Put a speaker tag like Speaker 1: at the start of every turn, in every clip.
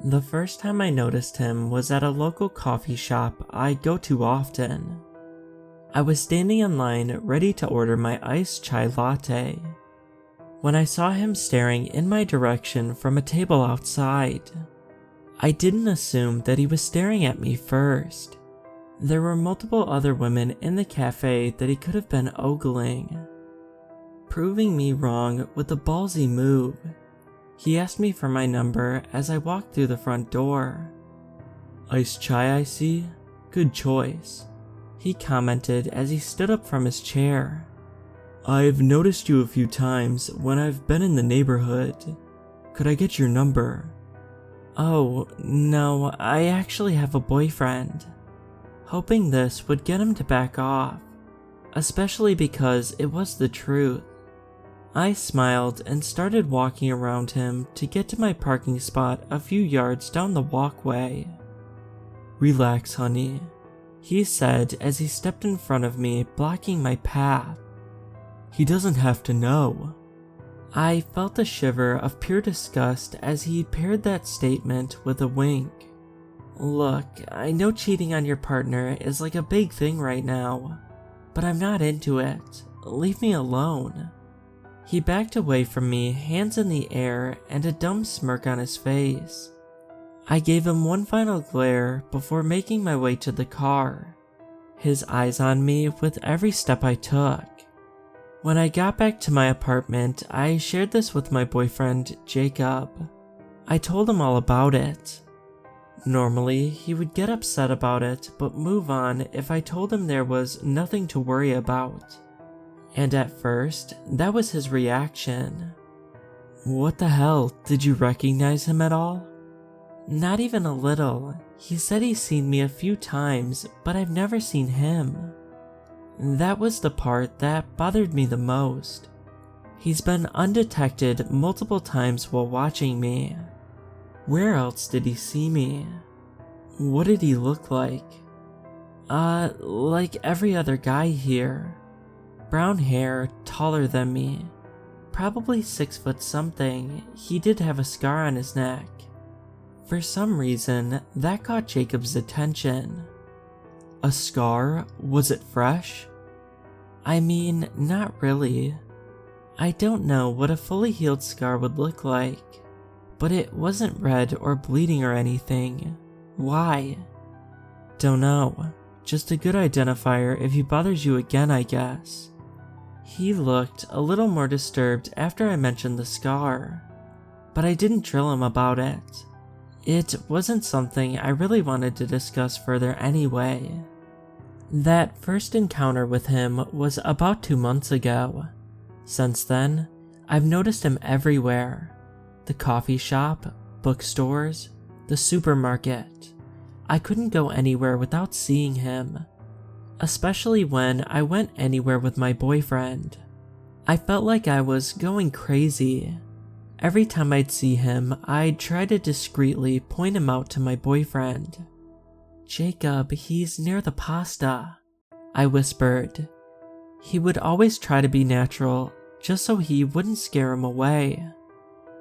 Speaker 1: The first time I noticed him was at a local coffee shop I go to often. I was standing in line ready to order my iced chai latte when I saw him staring in my direction from a table outside. I didn't assume that he was staring at me first. There were multiple other women in the cafe that he could have been ogling. Proving me wrong with a ballsy move, he asked me for my number as I walked through the front door. "Iced chai, I see? Good choice," he commented as he stood up from his chair. "I've noticed you a few times when I've been in the neighborhood. Could I get your number?" "Oh, no, I actually have a boyfriend," hoping this would get him to back off, especially because it was the truth. I smiled and started walking around him to get to my parking spot a few yards down the walkway. "Relax, honey," he said as he stepped in front of me, blocking my path. "He doesn't have to know." I felt a shiver of pure disgust as he paired that statement with a wink. "Look, I know cheating on your partner is like a big thing right now, but I'm not into it. Leave me alone." He backed away from me, hands in the air and a dumb smirk on his face. I gave him one final glare before making my way to the car, his eyes on me with every step I took. When I got back to my apartment, I shared this with my boyfriend, Jacob. I told him all about it. Normally, he would get upset about it, but move on if I told him there was nothing to worry about. And at first, that was his reaction. "What the hell, did you recognize him at all?" "Not even a little. He said he's seen me a few times, but I've never seen him." That was the part that bothered me the most. He's been undetected multiple times while watching me. Where else did he see me? What did he look like? Like every other guy here. Brown hair, taller than me. Probably 6 foot something. He did have a scar on his neck. For some reason, that caught Jacob's attention. A scar? Was it fresh? I mean, not really. I don't know what a fully healed scar would look like, but it wasn't red or bleeding or anything. Why? Don't know. Just a good identifier if he bothers you again, I guess. He looked a little more disturbed after I mentioned the scar, but I didn't drill him about it. It wasn't something I really wanted to discuss further anyway. That first encounter with him was about 2 months ago. Since then, I've noticed him everywhere. The coffee shop, bookstores, the supermarket. I couldn't go anywhere without seeing him, especially when I went anywhere with my boyfriend. I felt like I was going crazy. Every time I'd see him, I'd try to discreetly point him out to my boyfriend. "Jacob, he's near the pasta," I whispered. He would always try to be natural, just so he wouldn't scare him away.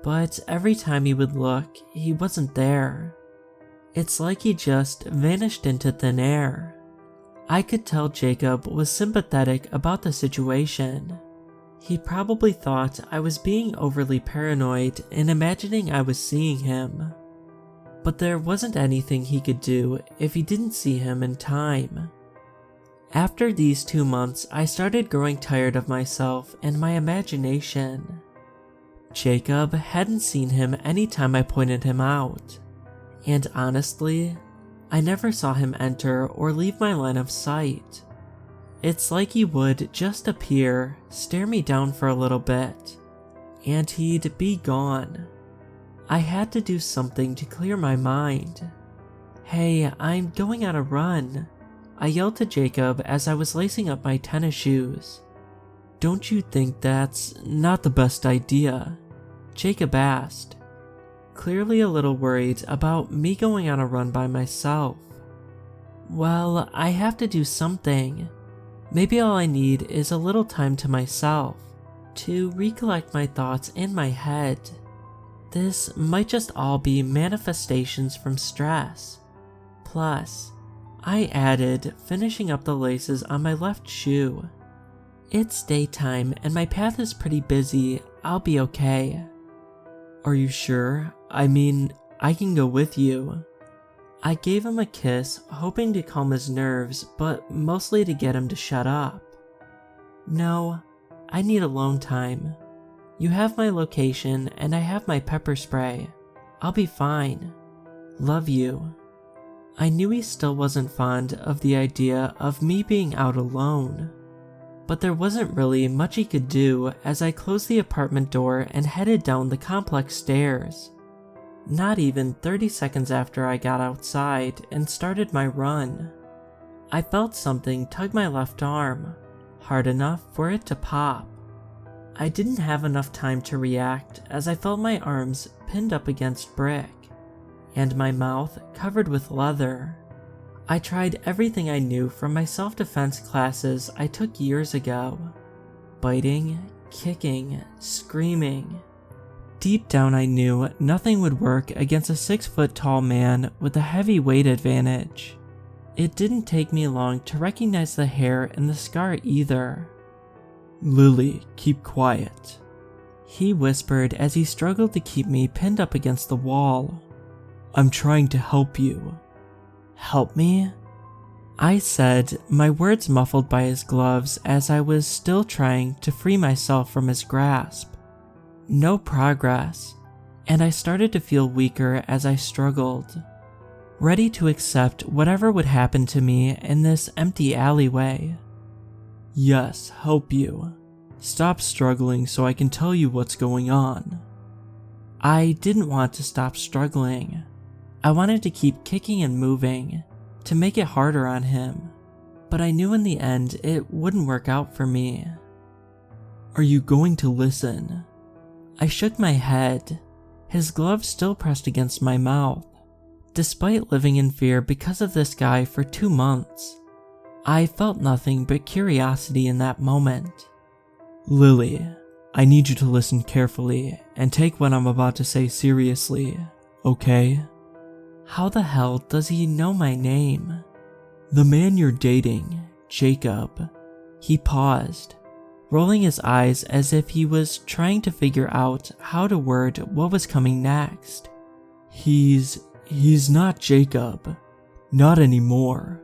Speaker 1: But every time he would look, he wasn't there. It's like he just vanished into thin air. I could tell Jacob was sympathetic about the situation. He probably thought I was being overly paranoid and imagining I was seeing him. But there wasn't anything he could do if he didn't see him in time. After these 2 months, I started growing tired of myself and my imagination. Jacob hadn't seen him any time I pointed him out, and honestly, I never saw him enter or leave my line of sight. It's like he would just appear, stare me down for a little bit, and he'd be gone. I had to do something to clear my mind. "Hey, I'm going on a run," I yelled to Jacob as I was lacing up my tennis shoes. "Don't you think that's not the best idea?" Jacob asked, clearly a little worried about me going on a run by myself. "Well, I have to do something. Maybe all I need is a little time to myself, to recollect my thoughts in my head." This might just all be manifestations from stress. Plus, I added finishing up the laces on my left shoe. It's daytime and my path is pretty busy. I'll be okay. Are you sure? I mean, I can go with you. I gave him a kiss, hoping to calm his nerves, but mostly to get him to shut up. No, I need alone time. You have my location and I have my pepper spray. I'll be fine. Love you. I knew he still wasn't fond of the idea of me being out alone, but there wasn't really much he could do as I closed the apartment door and headed down the complex stairs. Not even 30 seconds after I got outside and started my run, I felt something tug my left arm, hard enough for it to pop. I didn't have enough time to react as I felt my arms pinned up against brick, and my mouth covered with leather. I tried everything I knew from my self-defense classes I took years ago. Biting, kicking, screaming. Deep down I knew nothing would work against a 6-foot-tall man with a heavy weight advantage. It didn't take me long to recognize the hair and the scar either. "Lily, keep quiet," he whispered as he struggled to keep me pinned up against the wall. "I'm trying to help you." "Help me?" I said, my words muffled by his gloves as I was still trying to free myself from his grasp. No progress, and I started to feel weaker as I struggled, ready to accept whatever would happen to me in this empty alleyway. "Yes, help you. Stop struggling so I can tell you what's going on." I didn't want to stop struggling. I wanted to keep kicking and moving, to make it harder on him, but I knew in the end it wouldn't work out for me. "Are you going to listen?" I shook my head, his glove still pressed against my mouth. Despite living in fear because of this guy for 2 months, I felt nothing but curiosity in that moment. "Lily, I need you to listen carefully and take what I'm about to say seriously, okay?" How the hell does he know my name? "The man you're dating, Jacob." He paused, rolling his eyes as if he was trying to figure out how to word what was coming next. He's not Jacob. Not anymore.